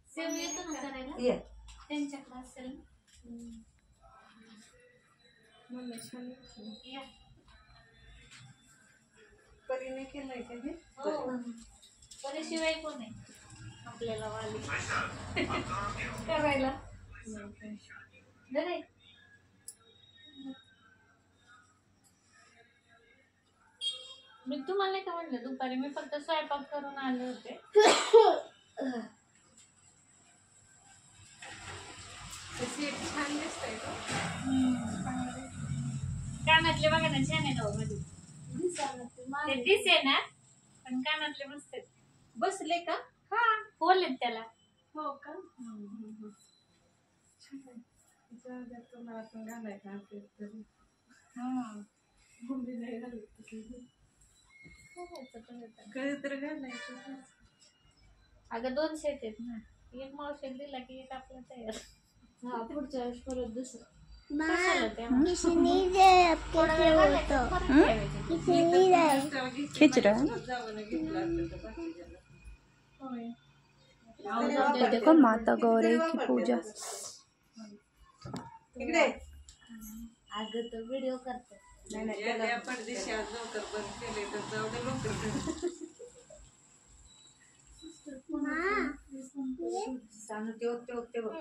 Save येतो ना करायला त्यांच्याकडे असेल परीने केलंय का हे? परीशिवाय कोण आहे आपल्याला वाली करायला मी तुम्हाला नाही का म्हणलं दुपारी मी फक्त स्वयंपाक करून आले होते. छान दिसतंय कानातले बघा ना छान आहे ना मध्ये ते दिसे ना पण कानातले मस्त आहेत. बसले का? हा बोल त्याला हो का? तुम्हाला पण घालायचं असेल तरी मम्मी नाही घालत कधीतरी घालायचं. अगं 200 आहेत ना एक मावशी दिला की एक आपला तयार. हा पुढच्या वेळेस परत दुसरं खिच रहा है देखो माता गौरी की पूजा. अगं तो व्हिडिओ करतो परदेशी आज लवकर बंद केले तर जाऊ दे लवकर सांगते बघ